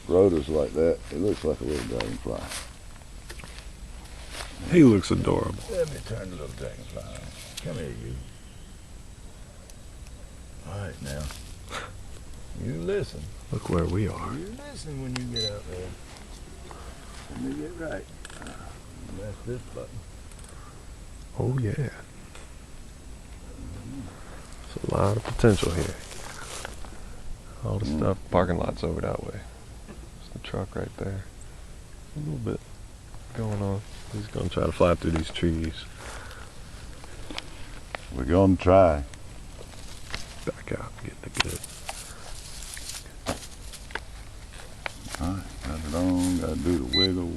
rotors like that, it looks like a little dragonfly. He looks adorable. Let me turn the little dragonfly on. Come here, you. All right, now. You listen. Look where we are. You listen when you get out there. Let me get right. That's this button. Oh yeah. There's a lot of potential here. All the stuff, parking lot's over that way. There's the truck right there. A little bit going on. He's gonna try to fly through these trees. We're gonna try. Back out, get the good. Alright, got it on, gotta do the wiggle.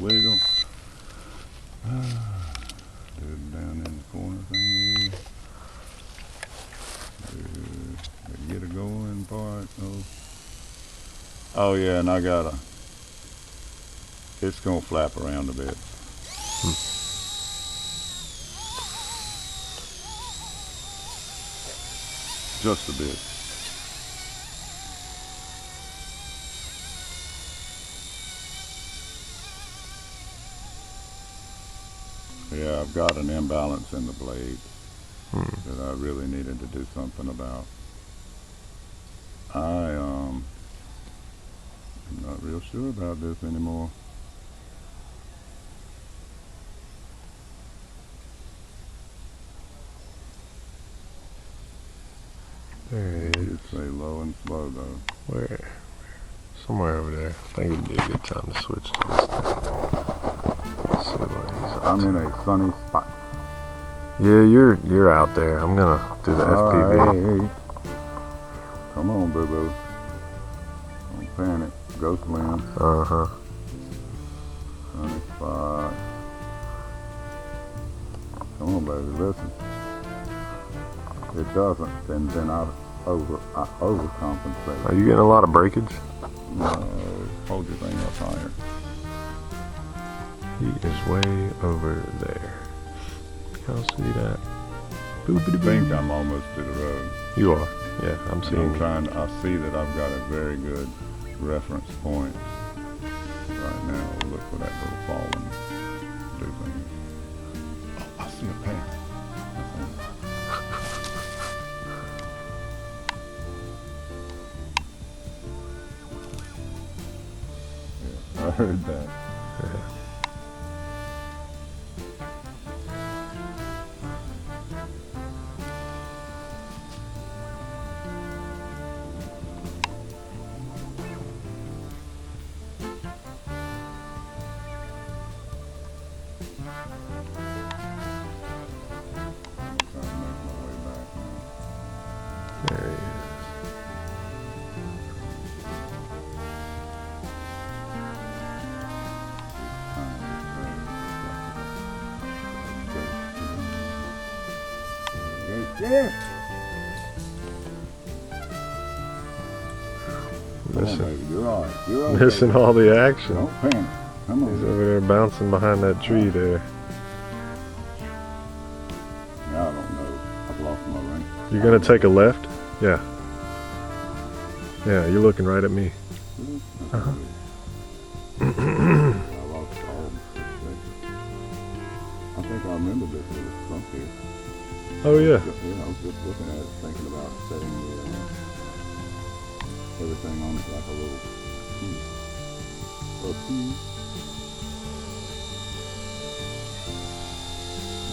Do it down in the corner thing. Get a going part. Oh yeah, and I gotta, it's gonna flap around a bit. Just a bit. Yeah, I've got an imbalance in the blade that I really needed to do something about. I'm not real sure about this anymore. There it is. You'd say low and slow though. Where? Somewhere over there. I think it'd be a good time to switch to this thing. Let's see what he's up I'm to. in a sunny spot. Yeah, you're out there. I'm gonna do the FPV. Hey. Come on, boo-boo. Don't panic. Go slim. Uh-huh. Sunny spot. Come on, baby. Listen. It doesn't, and then I overcompensate. Are you getting a lot of breakage? No, hold your thing up higher. He is way over there. Y'all see that? I think I'm almost to the road. You are. Yeah, I'm seeing you. I see that I've got a very good reference point right now. Look for that little falling do thing. Oh, I see a path. Yeah, I heard that. Yeah. There he is. Yeah. Missing all the action. Don't panic. Come on. He's over there bouncing behind that tree there. I don't know. I've lost my ring. You're gonna take a left? Yeah. Yeah, you're looking right at me. Uh-huh. I lost all the I think I remember this little stump here. Oh yeah. Yeah, I was just looking at it, thinking about setting the everything on it like a little piece.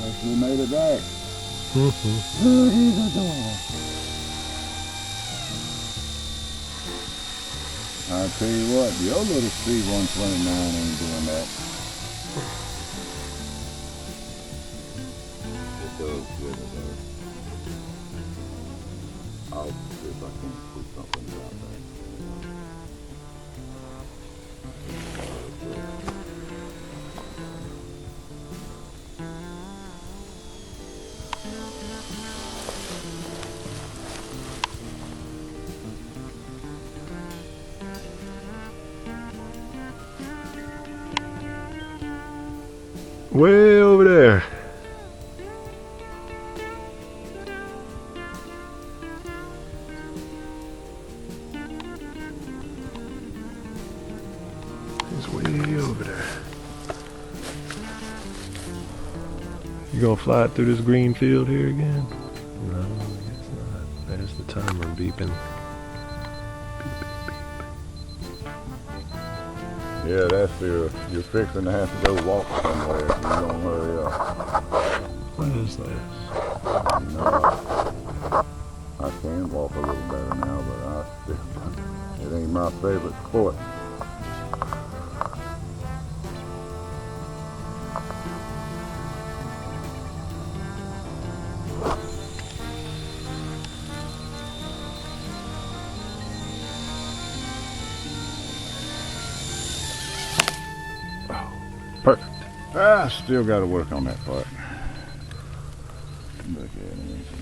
Actually made it back. I tell you what, your little C129 ain't doing that. It does good, it does. I'll see if I can do something about that. Way over there. way over there. You gonna fly it through this green field here again? No, I guess not. There's the timer beeping. Yeah, that's you're fixing to have to go walk somewhere if you don't hurry up. What is this? You know, I can walk a little better now, but it ain't my favorite sport. Perfect. I still got to work on that part. Look at it.